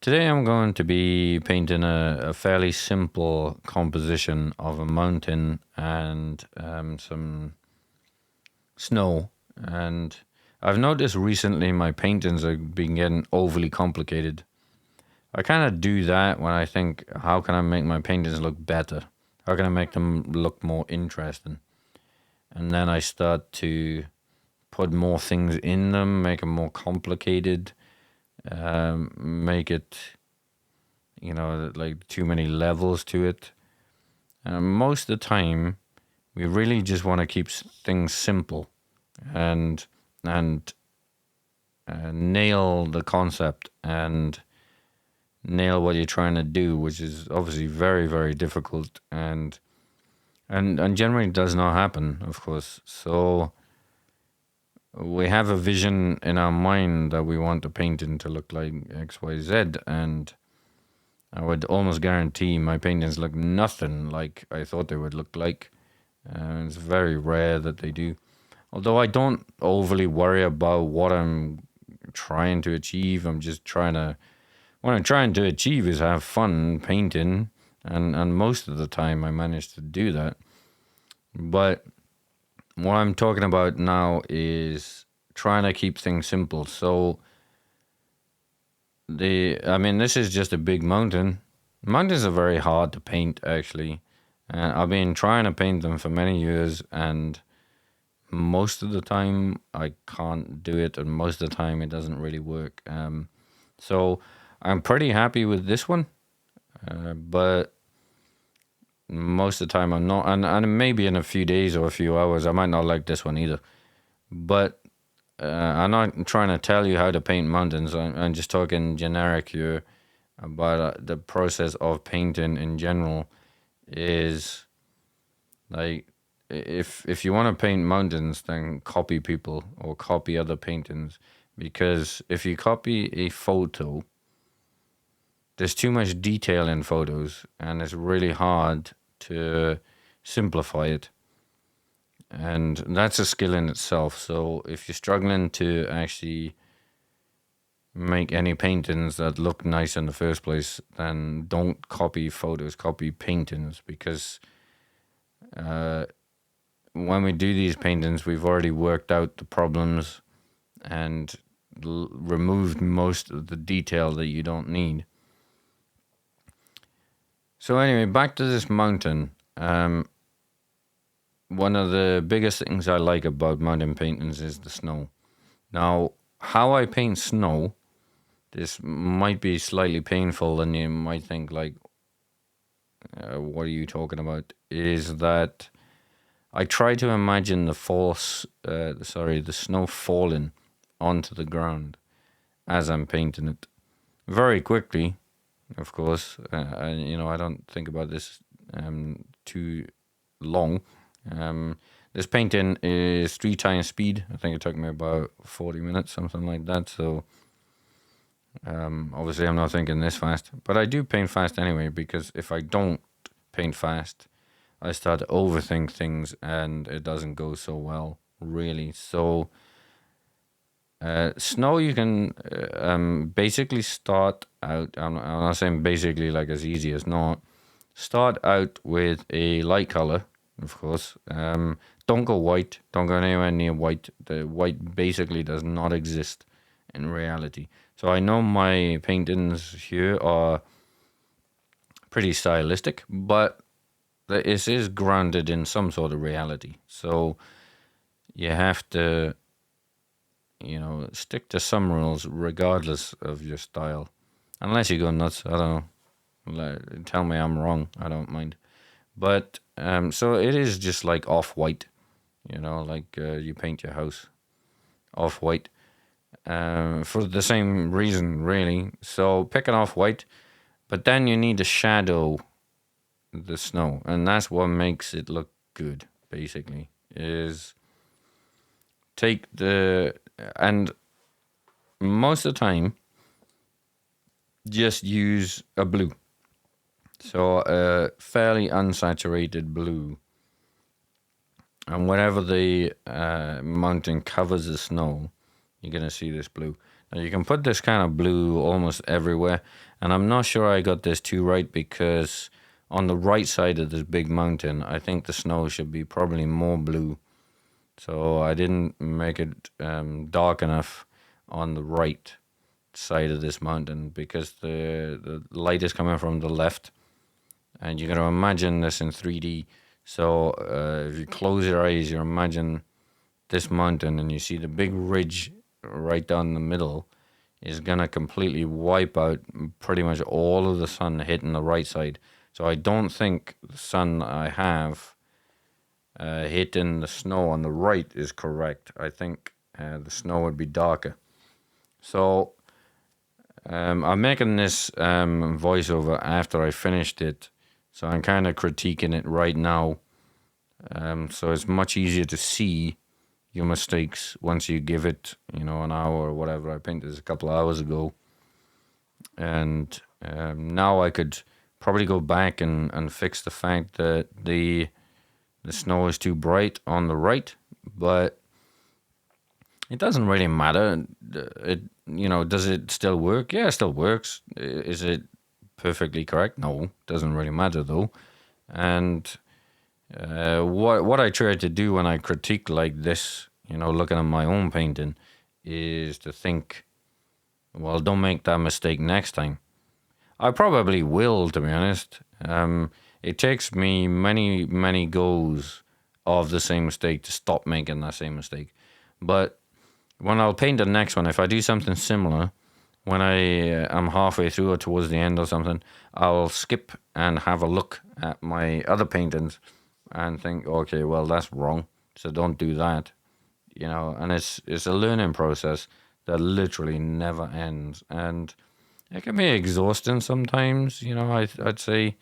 Today I'm going to be painting a fairly simple composition of a mountain and some snow. And I've noticed recently my paintings have been getting overly complicated. I kind of do that when I think, how can I make my paintings look better? How can I make them look more interesting? And then I start to put more things in them, make them more complicated, make it like too many levels to it. Most of the time, we really just want to keep things simple and and nail the concept and nail what you're trying to do, which is obviously very, very difficult and generally does not happen, of course. So we have a vision in our mind that we want the painting to look like X, Y, Z, and I would almost guarantee my paintings look nothing like I thought they would look like. It's very rare that they do. Although I don't overly worry about what I'm trying to achieve. What I'm trying to achieve is have fun painting, and most of the time I manage to do that. But what I'm talking about now is trying to keep things simple. So this is just a big mountain. Mountains are very hard to paint, actually. I've been trying to paint them for many years, and most of the time I can't do it, and most of the time it doesn't really work. So I'm pretty happy with this one, but most of the time I'm not. And maybe in a few days or a few hours, I might not like this one either. But I'm not trying to tell you how to paint mountains. I'm just talking generic here about the process of painting in general. Is like, if you want to paint mountains, then copy people or copy other paintings, because if you copy a photo, there's too much detail in photos and it's really hard to simplify it. And that's a skill in itself. So if you're struggling to actually make any paintings that look nice in the first place, then don't copy photos, copy paintings, because when we do these paintings, we've already worked out the problems and removed most of the detail that you don't need. So anyway, back to this mountain. One of the biggest things I like about mountain paintings is the snow. Now, how I paint snow, this might be slightly painful, and you might think like, what are you talking about? Is that I try to imagine the snow falling onto the ground as I'm painting it, very quickly, of course. I don't think about this too long. This painting is 3 times speed. I think it took me about 40 minutes, something like that. So obviously I'm not thinking this fast, but I do paint fast anyway, because if I don't paint fast, I start to overthink things and it doesn't go so well, really. So snow, you can basically start out. I'm not saying basically like as easy as not. Start out with a light color, of course. Don't go white. Don't go anywhere near white. The white basically does not exist in reality. So I know my paintings here are pretty stylistic, but this is grounded in some sort of reality. So you have to, stick to some rules regardless of your style. Unless you go nuts, I don't know. Tell me I'm wrong. I don't mind. But so it is just like off-white, like you paint your house off-white for the same reason, really. So pick an off-white, but then you need to shadow the snow, and that's what makes it look good, basically, is and most of the time, just use a blue. So a fairly unsaturated blue. And whenever the mountain covers the snow, you're going to see this blue. Now you can put this kind of blue almost everywhere, and I'm not sure I got this too right because on the right side of this big mountain, I think the snow should be probably more blue. So I didn't make it dark enough on the right side of this mountain because the light is coming from the left, and you're going to imagine this in 3D. So if you close your eyes, you imagine this mountain and you see the big ridge right down the middle is going to completely wipe out pretty much all of the sun hitting the right side. So I don't think the sun I have hitting the snow on the right is correct. I think the snow would be darker. So I'm making this voiceover after I finished it. So I'm kind of critiquing it right now. So it's much easier to see your mistakes once you give it, an hour or whatever. I painted this a couple of hours ago. And now I could probably go back and fix the fact that the snow is too bright on the right, but it doesn't really matter. Does it still work? Yeah, it still works. Is it perfectly correct? No, doesn't really matter though. And what I try to do when I critique like this, looking at my own painting, is to think, well, don't make that mistake next time. I probably will, to be honest. It takes me many, many goes of the same mistake to stop making that same mistake. But when I'll paint the next one, if I do something similar, when I am halfway through or towards the end or something, I'll skip and have a look at my other paintings and think, okay, well, that's wrong, so don't do that. And it's a learning process that literally never ends. And it can be exhausting sometimes, I'd say.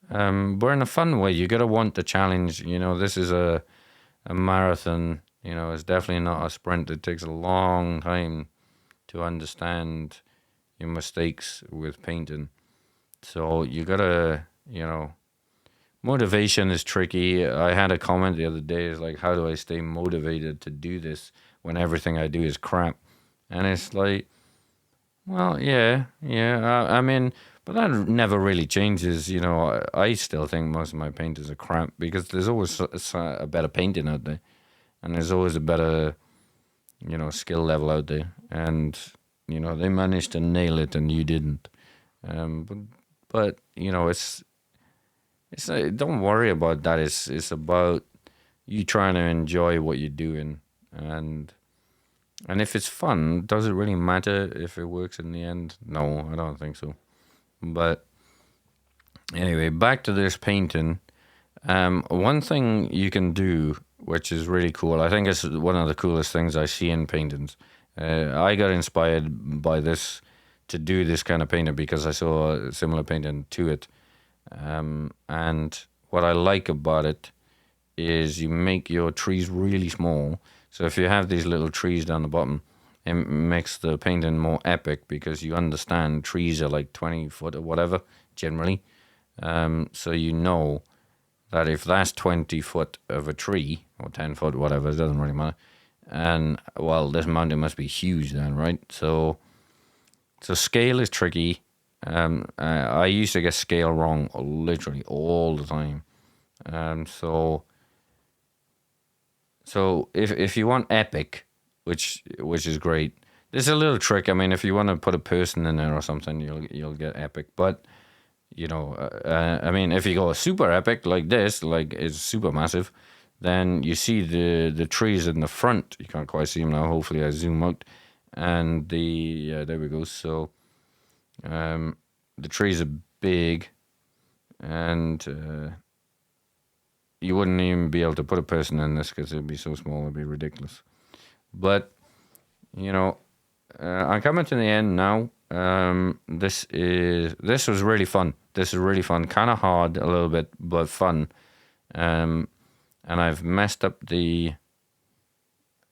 But in a fun way, you gotta want the challenge. This is a marathon. It's definitely not a sprint. It takes a long time to understand your mistakes with painting. So you gotta, motivation is tricky. I had a comment the other day. It's like, how do I stay motivated to do this when everything I do is crap? And it's like, well, yeah. I mean, but that never really changes. I still think most of my paintings are crap because there's always a better painting out there, and there's always a better, skill level out there, and they managed to nail it and you didn't. But it's don't worry about that. It's about you trying to enjoy what you're doing, and if it's fun, does it really matter if it works in the end? No, I don't think so. But anyway, back to this painting. One thing you can do, which is really cool, I think it's one of the coolest things I see in paintings. I got inspired by this to do this kind of painting because I saw a similar painting to it. And what I like about it is you make your trees really small. So if you have these little trees down the bottom, it makes the painting more epic because you understand trees are like 20 foot or whatever, generally. So you know that if that's 20 foot of a tree, or 10 foot, whatever, it doesn't really matter. And, well, this mountain must be huge then, right? So scale is tricky. I used to get scale wrong literally all the time. So if you want epic, which is great, there's a little trick. I mean, if you want to put a person in there or something, you'll get epic. But I mean, if you go super epic like this, like it's super massive, then you see the trees in the front. You can't quite see them now. Hopefully, I zoom out, and there we go. So, the trees are big, and you wouldn't even be able to put a person in this because it'd be so small. It'd be ridiculous. But I'm coming to the end now. This was really fun. This is really fun. Kind of hard a little bit, but fun. And I've messed up the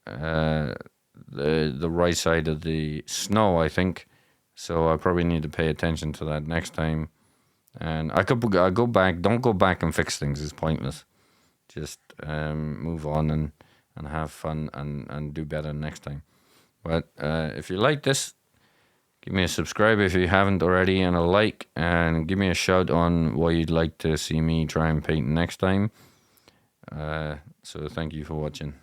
right side of the snow, I think. So I probably need to pay attention to that next time. And I go back. Don't go back and fix things. It's pointless. Just move on and have fun and do better next time. But if you like this, give me a subscribe if you haven't already, and a like, and give me a shout on what you'd like to see me try and paint next time. So thank you for watching.